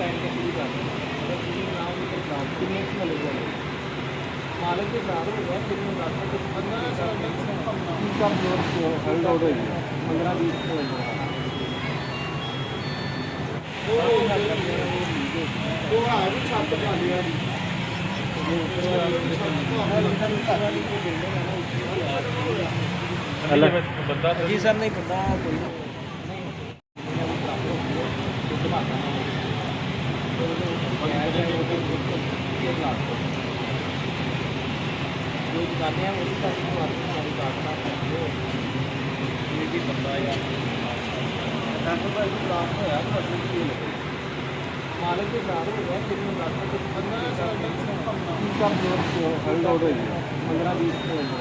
side ਤੇ ਸ਼ੁਰੂ ਕਰ ਦਿੰਦਾ ਮਤਲਬ ਤੁਸੀਂ ਨਾਮ ਦੇ ਨਾਮ ਕਿੰਨੇ ਕੁ ਮਿਲੇਗਾ ਮਾਲਕ ਦੇ ਸਾਥ ਹੋ ਗਿਆ ਫਿਰ ਮੈਂ ਦੱਸ ਦਿੰਦਾ 15 ਸਾਲ ਤੱਕ ਕੀ ਕਰ ਜੋਰ ਹਲਡ ਆਊਟ ਹੋਈ 15 20 ਹੋ ਗਿਆ ਉਹ ਆ ਵੀ ਛੱਤ ਪਾ ਲਿਆ जी सर नहीं पता कोई दुकानें हैं वो भी सारी काटना ये भी बंदा यार मालिक के साथ हो गया फिर मैं 15 साल तक हल्ड आउट हो गया 15 20